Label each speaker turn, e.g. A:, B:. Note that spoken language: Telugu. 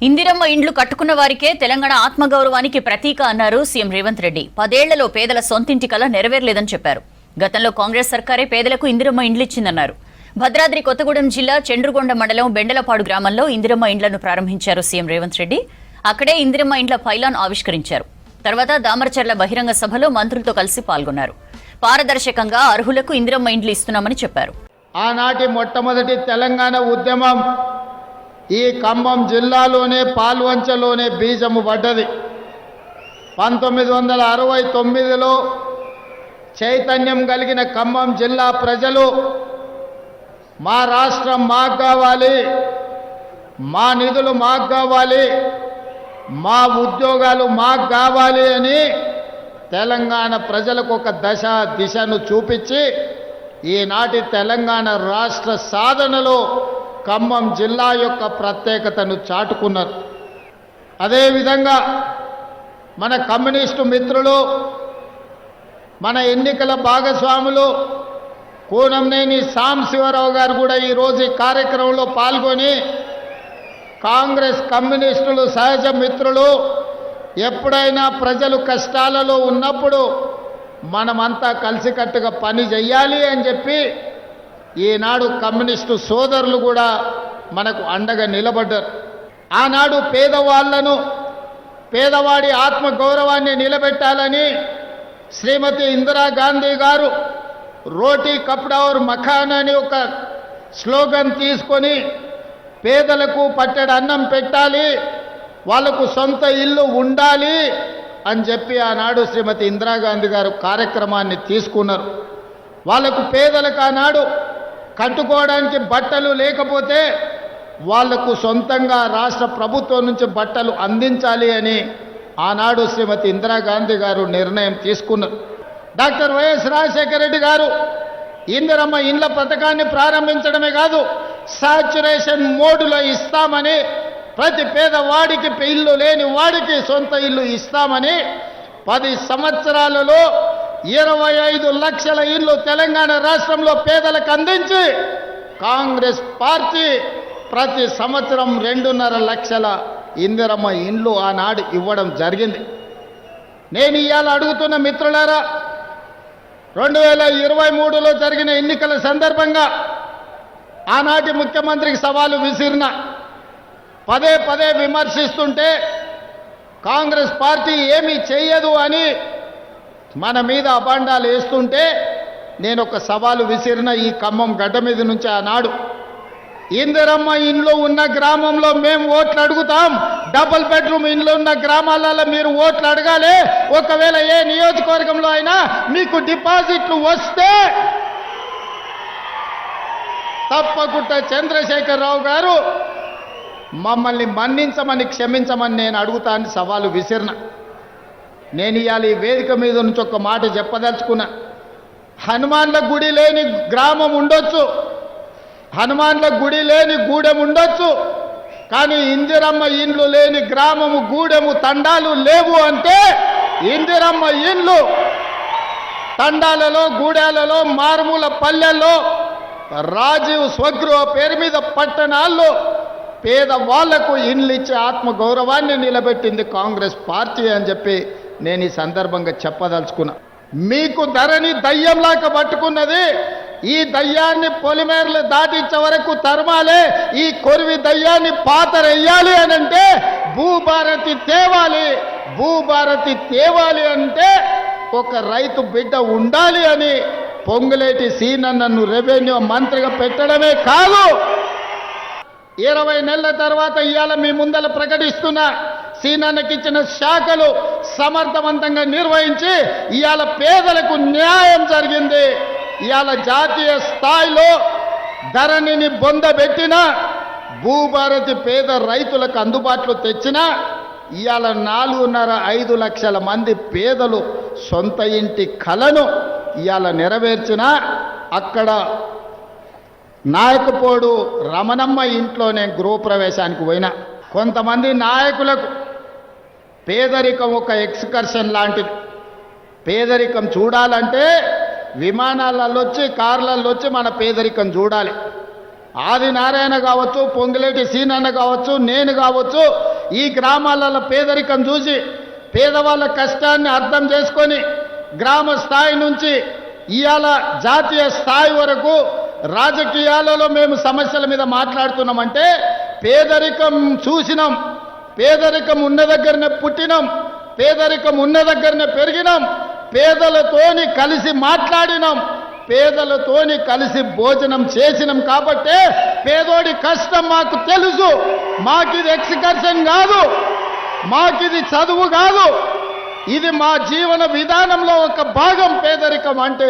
A: ఇందిరమ్మ ఇండ్లు కట్టుకున్న వారికే తెలంగాణ ఆత్మగౌరవానికి ప్రతీక అన్నారు సీఎం రేవంత్ రెడ్డి. 10 ఏళ్లలో పేదల సొంతింటి కల నెరవేరలేదని చెప్పారు. గతంలో కాంగ్రెస్ సర్కారే పేదలకు ఇందిరమ్మ ఇండ్లు ఇచ్చిందన్నారు. భద్రాద్రి కొత్తగూడెం జిల్లా చండ్రుగొండ మండలం బెండలపాడు గ్రామంలో ఇందిరమ్మ ఇండ్లను ప్రారంభించారు సీఎం రేవంత్ రెడ్డి. అక్కడే ఇందిరమ్మ ఇండ్ల పైలాన్ ఆవిష్కరించారు. తర్వాత దామరచర్ల బహిరంగ సభలో మంత్రులతో కలిసి పాల్గొన్నారు. పారదర్శకంగా అర్హులకు ఇందిరమ్మ ఇండ్లు ఇస్తున్నామని చెప్పారు.
B: ఆనాటి మొట్టమొదటి తెలంగాణ ఉద్యమం ఈ ఖమ్మం జిల్లాలోనే పాల్వంచలోనే బీజము పడ్డది. 1969లో చైతన్యం కలిగిన ఖమ్మం జిల్లా ప్రజలు మా రాష్ట్రం మాకు కావాలి, మా నిధులు మాకు కావాలి, మా ఉద్యోగాలు మాకు కావాలి అని తెలంగాణ ప్రజలకు ఒక దిశను చూపించి ఈనాటి తెలంగాణ రాష్ట్ర సాధనలో ఖమ్మం జిల్లా యొక్క ప్రత్యేకతను చాటుకున్నారు. అదేవిధంగా మన కమ్యూనిస్టు మిత్రులు, మన ఎన్నికల భాగస్వాములు కూనంనేని సాంబశివరావు గారు కూడా ఈరోజు ఈ కార్యక్రమంలో పాల్గొని కాంగ్రెస్ కమ్యూనిస్టులు సహజ మిత్రులు ఎప్పుడైనా ప్రజలు కష్టాలలో ఉన్నప్పుడు మనమంతా కలిసికట్టుగా పని చేయాలి అని చెప్పి ఈనాడు కమ్యూనిస్టు సోదరులు కూడా మనకు అండగా నిలబడ్డారు. ఆనాడు పేదవాడి ఆత్మగౌరవాన్ని నిలబెట్టాలని శ్రీమతి ఇందిరాగాంధీ గారు రోటీ కప్డా ఔర్ మఖాన్ అని ఒక స్లోగన్ తీసుకొని పేదలకు పట్టెడు అన్నం పెట్టాలి, వాళ్లకు సొంత ఇల్లు ఉండాలి అని చెప్పి ఆనాడు శ్రీమతి ఇందిరాగాంధీ గారు కార్యక్రమాన్ని తీసుకున్నారు. వాళ్లకు పేదలకు ఆనాడు కట్టుకోవడానికి బట్టలు లేకపోతే వాళ్లకు సొంతంగా రాష్ట్ర ప్రభుత్వం నుంచి బట్టలు అందించాలి అని ఆనాడు శ్రీమతి ఇందిరాగాంధీ గారు నిర్ణయం తీసుకున్నారు. డాక్టర్ వైఎస్ రాజశేఖర రెడ్డి గారు ఇందిరమ్మ ఇండ్ల పథకాన్ని ప్రారంభించడమే కాదు, సాచ్యురేషన్ మోడ్లో ఇస్తామని, ప్రతి పేదవాడికి ఇల్లు లేని వాడికి సొంత ఇల్లు ఇస్తామని 10 సంవత్సరాలలో 25 లక్షల ఇళ్ళు తెలంగాణ రాష్ట్రంలో పేదలకు అందించి కాంగ్రెస్ పార్టీ ప్రతి సంవత్సరం 2.5 లక్షల ఇందిరమ్మ ఇండ్లు ఆనాడు ఇవ్వడం జరిగింది. నేను ఇవాళ అడుగుతున్న మిత్రులారా, 2023లో జరిగిన ఎన్నికల సందర్భంగా ఆనాటి ముఖ్యమంత్రికి సవాలు విసిరిన, పదే విమర్శిస్తుంటే కాంగ్రెస్ పార్టీ ఏమీ చెయ్యదు అని మన మీద అబాండాలు వేస్తుంటే నేను ఒక సవాలు విసిరిన ఈ ఖమ్మం గడ్డ మీద నుంచి ఆనాడు, ఇందిరమ్మ ఇండ్లు ఉన్న గ్రామంలో మేము ఓట్లు అడుగుతాం, డబుల్ బెడ్రూమ్ ఇండ్లు ఉన్న గ్రామాలలో మీరు ఓట్లు అడగాలి. ఒకవేళ ఏ నియోజకవర్గంలో అయినా మీకు డిపాజిట్లు వస్తే తప్పకుండా చంద్రశేఖరరావు గారు మమ్మల్ని మన్నించమని, క్షమించమని నేను అడుగుతానని సవాలు విసిరిన. నేను ఇవాళ ఈ వేదిక మీద నుంచి ఒక మాట చెప్పదలుచుకున్నా. హనుమాన్ల గుడి లేని గ్రామం ఉండొచ్చు, హనుమాన్ల గుడి లేని గూడెం ఉండొచ్చు, కానీ ఇందిరమ్మ ఇండ్లు లేని గ్రామము, గూడెము, తండాలు లేవు అంటే ఇందిరమ్మ ఇండ్లు తండాలలో, గూడాలలో, మారుమూల పల్లెల్లో, రాజీవ్ స్వగృహ పేరు మీద పట్టణాల్లో పేదవాళ్లకు ఇండ్లు ఇచ్చే ఆత్మగౌరవాన్ని నిలబెట్టింది కాంగ్రెస్ పార్టీ అని చెప్పి నేను ఈ సందర్భంగా చెప్పదలుచుకున్నా. మీకు ధరని దయ్యంలాగా పట్టుకున్నది, ఈ దయ్యాన్ని పొలిమేరలు దాటించే వరకు తరమాలే, ఈ కొరివి దయ్యాన్ని పాతరెయ్యాలి అని అంటే భూభారతి తేవాలి అంటే ఒక రైతు బిడ్డ ఉండాలి అని పొంగులేటి సీనన్నను రెవెన్యూ మంత్రిగా పెట్టడమే కాదు, 20 నెలల తర్వాత ఇవాళ మీ ముందల ప్రకటిస్తున్న సీనన్నకి ఇచ్చిన శాఖలు సమర్థవంతంగా నిర్వహించి ఇవాళ పేదలకు న్యాయం జరిగింది. ఇవాళ జాతీయ స్థాయిలో ధరణిని బొందబెట్టిన భూభారతి పేద రైతులకు అందుబాటులో తెచ్చిన ఇవాళ 4.5 లక్షల మంది పేదలు సొంత ఇంటి కలను ఇవాళ నెరవేర్చిన. అక్కడ నాయకపోడు రమణమ్మ ఇంట్లోనే గృహప్రవేశానికి పోయినా. కొంతమంది నాయకులకు పేదరికం ఒక ఎక్స్కర్షన్ లాంటిది. పేదరికం చూడాలంటే విమానాలలో వచ్చి, కార్లలో వచ్చి మన పేదరికం చూడాలి. ఆది నారాయణ కావచ్చు, పొంగులేటి సీనన్న కావచ్చు, నేను కావచ్చు, ఈ గ్రామాలలో పేదరికం చూసి పేదవాళ్ళ కష్టాన్ని అర్థం చేసుకొని గ్రామ స్థాయి నుంచి ఇవాళ జాతీయ స్థాయి వరకు రాజకీయాలలో మేము సమస్యల మీద మాట్లాడుతున్నామంటే పేదరికం చూసినాం, పేదరికం ఉన్న దగ్గరనే పుట్టినాం, పేదరికం ఉన్న దగ్గరనే పెరిగినాం, పేదలతోని కలిసి మాట్లాడినాం, పేదలతోని కలిసి భోజనం చేసినాం. కాబట్టే పేదోడి కష్టం మాకు తెలుసు. మాకిది ఎక్స్కర్షన్ కాదు, మాకిది చదువు కాదు, ఇది మా జీవన విధానంలో ఒక భాగం పేదరికం అంటే.